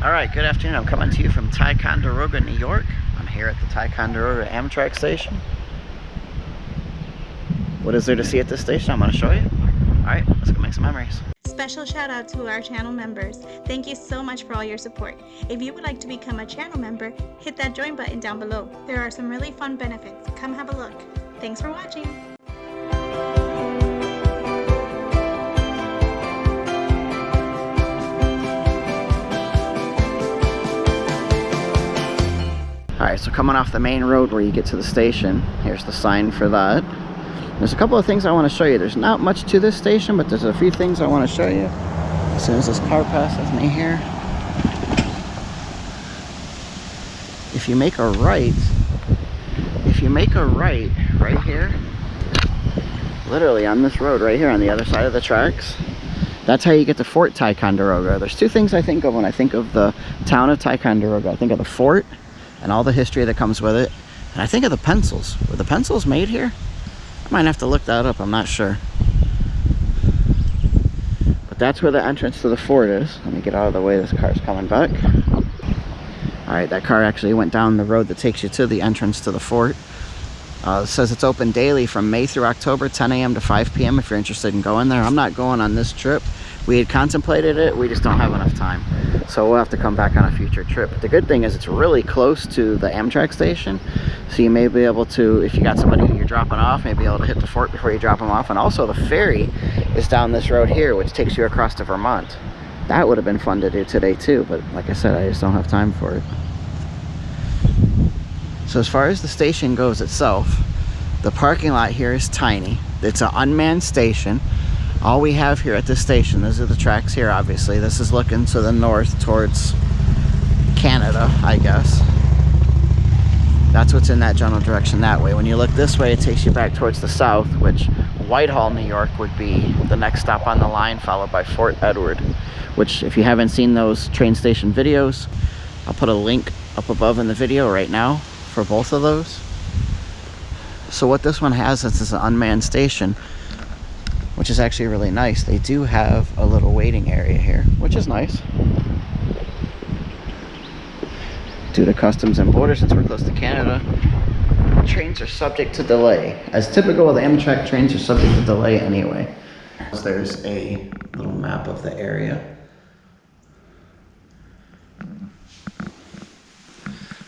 Alright, good afternoon. I'm coming to you from Ticonderoga, New York. I'm here at the Ticonderoga Amtrak station. What is there to see at this station? I'm going to show you. Alright, let's go make some memories. Special shout out to our channel members. Thank you so much for all your support. If you would like to become a channel member, hit that join button down below. There are some really fun benefits. Come have a look. Thanks for watching. Alright, so coming off the main road where you get to the station, here's the sign for that. There's a couple of things I want to show you. There's not much to this station, but there's a few things I want to show you. As soon as this car passes me here. If you make a right right here, literally on this road right here on the other side of the tracks, that's how you get to Fort Ticonderoga. There's two things I think of when I think of the town of Ticonderoga. I think of the fort and all the history that comes with it, and I think of the pencils. Were the pencils made here? I might have to look that up, I'm not sure. But that's where the entrance to the fort is. Let me get out of the way, this car's coming back. Alright, that car actually went down the road that takes you to the entrance to the fort. It says it's open daily from May through October, 10 a.m. to 5 p.m. if you're interested in going there. I'm not going on this trip. We had contemplated it, we just don't have enough time. So we'll have to come back on a future trip. But the good thing is it's really close to the Amtrak station. So you may be able to, if you got somebody who you're dropping off, maybe able to hit the fort before you drop them off. And also the ferry is down this road here, which takes you across to Vermont. That would have been fun to do today too, but like I said, I just don't have time for it. So as far as the station goes itself, the parking lot here is tiny. It's an unmanned station. All we have here at this station, these are the tracks here obviously. This is looking to the north towards Canada, I guess. That's what's in that general direction that way. When you look this way, it takes you back towards the south, which Whitehall, New York would be the next stop on the line, followed by Fort Edward, which if you haven't seen those train station videos, I'll put a link up above in the video right now for both of those. So what this one has is an unmanned station, which is actually really nice. They do have a little waiting area here, which is nice. Due to Customs and Border, since we're close to Canada, trains are subject to delay. As typical of the Amtrak, trains are subject to delay anyway. There's a little map of the area.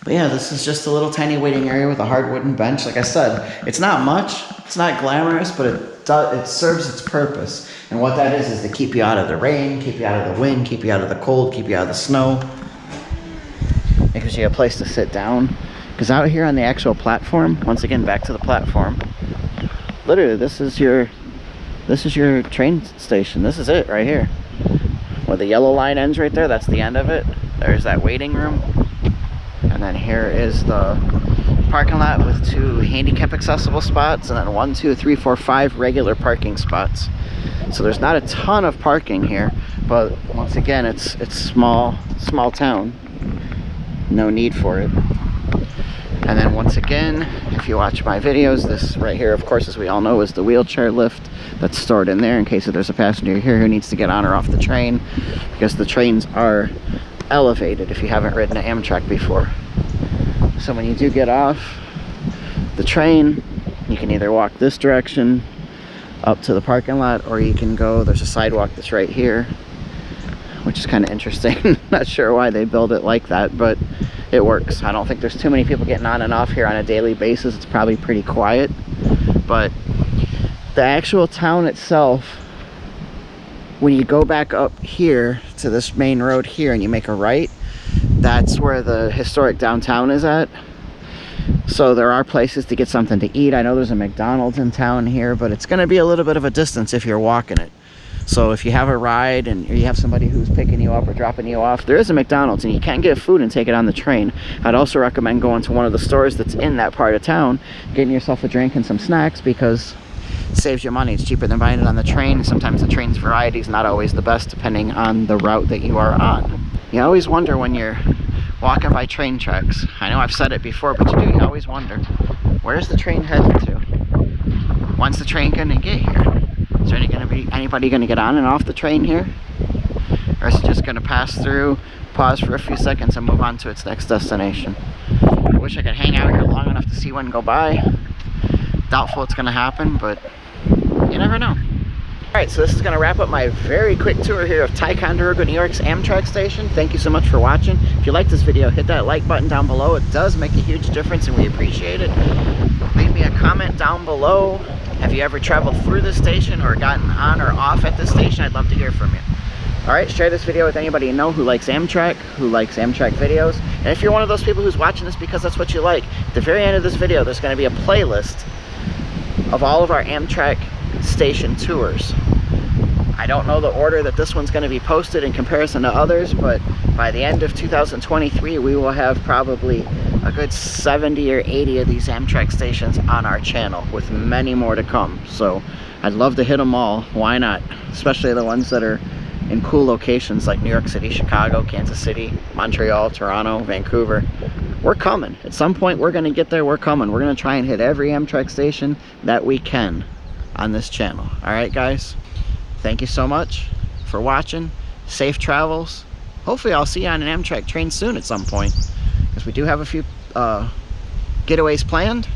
But yeah, this is just a little tiny waiting area with a hard wooden bench. Like I said, it's not much, it's not glamorous, but it serves its purpose. And what that is to keep you out of the rain, keep you out of the wind, keep you out of the cold, keep you out of the snow. It gives you a place to sit down. Because out here on the actual platform, once again back to the platform, literally this is your train station. This is it right here. Where the yellow line ends right there, that's the end of it. There's that waiting room. And then here is the parking lot with 2 handicap accessible spots, and then 1, 2, 3, 4, 5 regular parking spots. So there's not a ton of parking here, but once again, it's small town. No need for it. And then once again, if you watch my videos, this right here, of course, as we all know, is the wheelchair lift that's stored in there in case if there's a passenger here who needs to get on or off the train, because the trains are elevated if you haven't ridden an Amtrak before. So when you do get off the train, you can either walk this direction up to the parking lot, or you can go, there's a sidewalk that's right here, which is kind of interesting. Not sure why they build it like that, but it works. I don't think there's too many people getting on and off here on a daily basis. It's probably pretty quiet, but the actual town itself, when you go back up here to this main road here and you make a right, that's where the historic downtown is at. So there are places to get something to eat. I know there's a McDonald's in town here, but it's going to be a little bit of a distance if you're walking it. So if you have a ride and you have somebody who's picking you up or dropping you off, there is a McDonald's and you can get food and take it on the train. I'd also recommend going to one of the stores that's in that part of town, getting yourself a drink and some snacks, because it saves you money. It's cheaper than buying it on the train. Sometimes the train's variety is not always the best depending on the route that you are on. You always wonder when you're walking by train tracks. I know I've said it before, but you always wonder, where's the train headed to? When's the train gonna get here? Is there anybody gonna get on and off the train here? Or is it just gonna pass through, pause for a few seconds and move on to its next destination. I wish I could hang out here long enough to see one go by. Doubtful it's gonna happen, but you never know. Alright, so this is gonna wrap up my very quick tour here of Ticonderoga, New York's Amtrak station. Thank you so much for watching. If you like this video, hit that like button down below. It does make a huge difference and we appreciate it. Leave me a comment down below. Have you ever traveled through this station or gotten on or off at this station? I'd love to hear from you. Alright, share this video with anybody you know who likes Amtrak videos. And if you're one of those people who's watching this because that's what you like, at the very end of this video, there's going to be a playlist of all of our Amtrak station tours. I don't know the order that this one's going to be posted in comparison to others, but by the end of 2023, we will have probably a good 70 or 80 of these Amtrak stations on our channel, with many more to come. So I'd love to hit them all. Why not? Especially the ones that are in cool locations like New York City, Chicago, Kansas City, Montreal, Toronto, Vancouver. We're coming. At some point, we're going to get there. We're coming. We're going to try and hit every Amtrak station that we can on this channel. All right, guys. Thank you so much for watching. Safe travels. Hopefully, I'll see you on an Amtrak train soon at some point, because we do have a few getaways planned.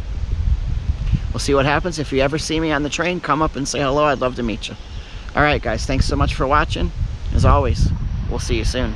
We'll see what happens. If you ever see me on the train, come up and say hello. I'd love to meet you. All right, guys. Thanks so much for watching. As always, we'll see you soon.